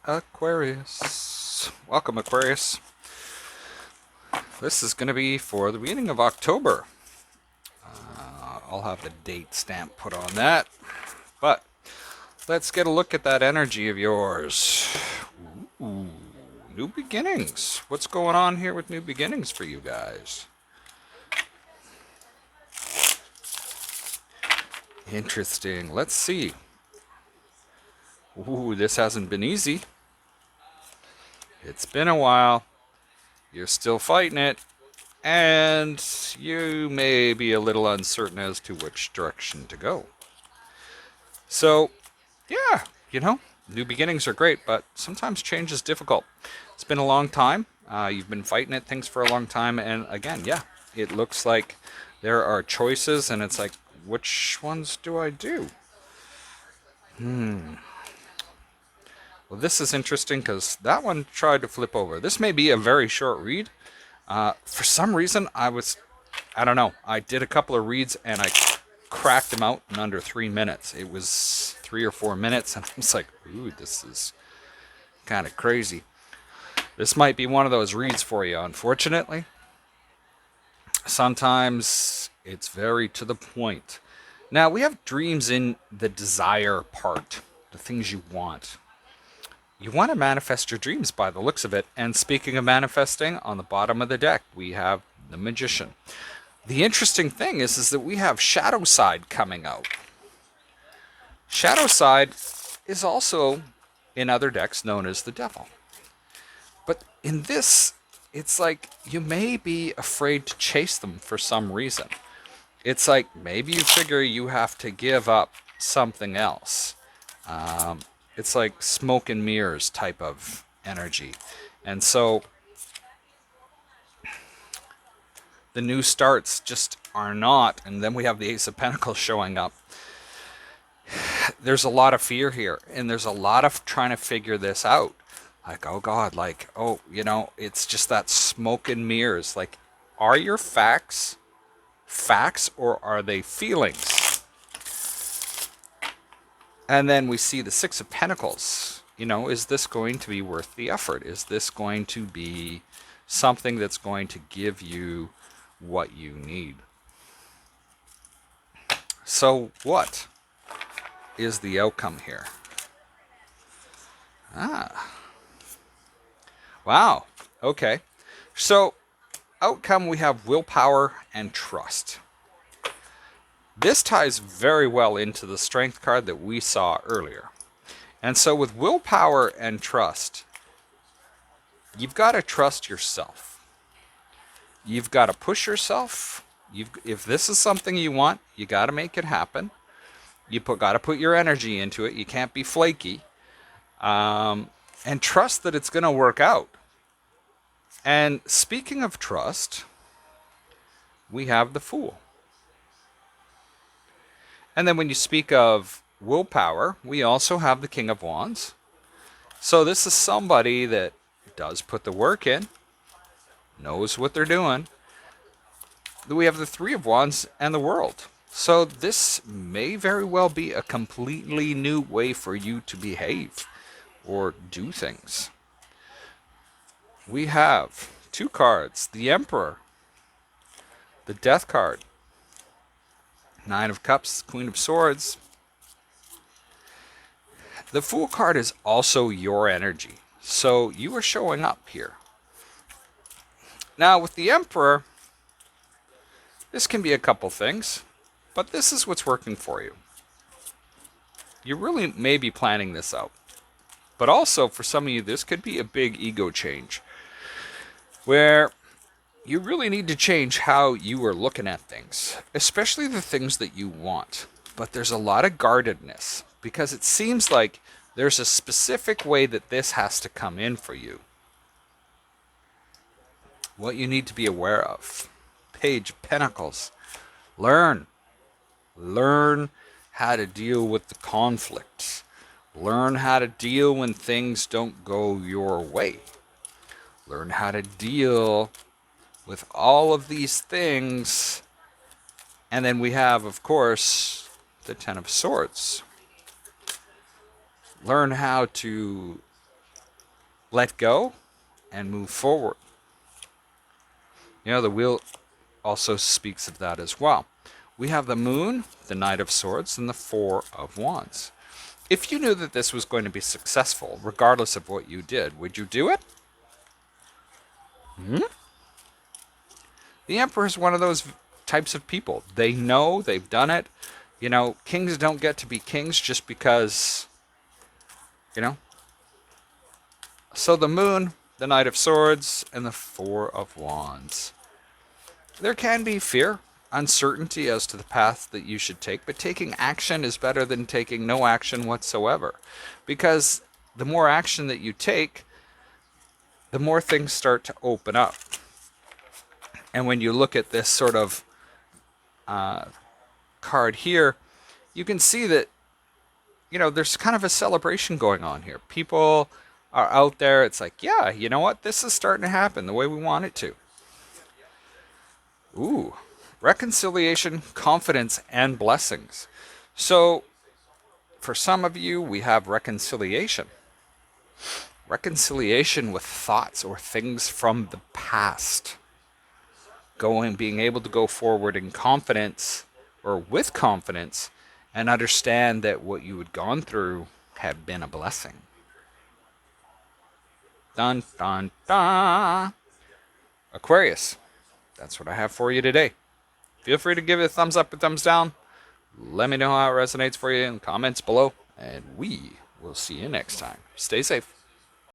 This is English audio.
Aquarius. Welcome, Aquarius. This is going to be for the beginning of October. I'll have the date stamp put on that. But let's get a look at that energy of yours. Ooh, new beginnings. What's going on here with new beginnings for you guys? Interesting. Let's see. Ooh, this hasn't been easy. It's been a while. You're still fighting it. And you may be a little uncertain as to which direction to go. So, yeah, new beginnings are great, but sometimes change is difficult. It's been a long time. You've been fighting at things for a long time, and again, yeah, it looks like there are choices, and it's like, which ones do I do? Well, this is interesting because that one tried to flip over. This may be a very short read. For some reason, I don't know, I did a couple of reads and I cracked them out in under 3 minutes. It was 3 or 4 minutes, and I was like, ooh, this is kind of crazy. This might be one of those reads for you, unfortunately. Sometimes it's very to the point. Now, we have dreams in the desire part, the things you want. You want to manifest your dreams by the looks of it. And speaking of manifesting, on the bottom of the deck, we have the Magician. The interesting thing is that we have Shadow Side coming out. Shadow Side is also in other decks known as the Devil. But in this, it's like you may be afraid to chase them for some reason. It's like maybe you figure you have to give up something else. It's like smoke and mirrors type of energy. And so the new starts just are not. And then we have the Ace of Pentacles showing up. There's a lot of fear here. And there's a lot of trying to figure this out. Like, oh God, like, oh, it's just that smoke and mirrors. Like, are your facts or are they feelings? And then we see the Six of Pentacles. Is this going to be worth the effort? Is this going to be something that's going to give you what you need? So what is the outcome here? Wow. Okay. So outcome, we have willpower and trust. This ties very well into the strength card that we saw earlier. And so with willpower and trust, you've got to trust yourself. You've got to push yourself. If this is something you want, you got to make it happen. You got to put your energy into it. You can't be flaky. And trust that it's going to work out. And speaking of trust, we have the Fool. And then when you speak of willpower, we also have the King of Wands. So this is somebody that does put the work in, knows what they're doing. We have the Three of Wands and the World. So this may very well be a completely new way for you to behave or do things. We have two cards, the Emperor, the Death card, Nine of Cups, Queen of Swords. The Fool card is also your energy. So you are showing up here. Now with the Emperor, this can be a couple things, but this is what's working for you. You really may be planning this out. But also for some of you, this could be a big ego change, where you really need to change how you are looking at things, especially the things that you want. But there's a lot of guardedness because it seems like there's a specific way that this has to come in for you. What you need to be aware of. Page of Pentacles. Learn how to deal with the conflicts. Learn how to deal when things don't go your way. Learn how to deal with all of these things. And then we have, of course, the Ten of Swords. Learn how to let go and move forward. The wheel also speaks of that as well. We have the Moon, the Knight of Swords, and the Four of Wands. If you knew that this was going to be successful, regardless of what you did, would you do it? The Emperor is one of those types of people. They know, they've done it. Kings don't get to be kings just because, So the Moon, the Knight of Swords, and the Four of Wands. There can be fear, uncertainty as to the path that you should take, but taking action is better than taking no action whatsoever. Because the more action that you take, the more things start to open up. And when you look at this sort of card here, you can see that, there's kind of a celebration going on here. People are out there. It's like, yeah, you know what? This is starting to happen the way we want it to. Ooh, reconciliation, confidence, and blessings. So, for some of you, we have reconciliation. Reconciliation with thoughts or things from the past. Being able to go forward in confidence, or with confidence, and understand that what you had gone through had been a blessing. Dun, dun, dun. Aquarius, that's what I have for you today. Feel free to give it a thumbs up or thumbs down. Let me know how it resonates for you in the comments below, and we will see you next time. Stay safe.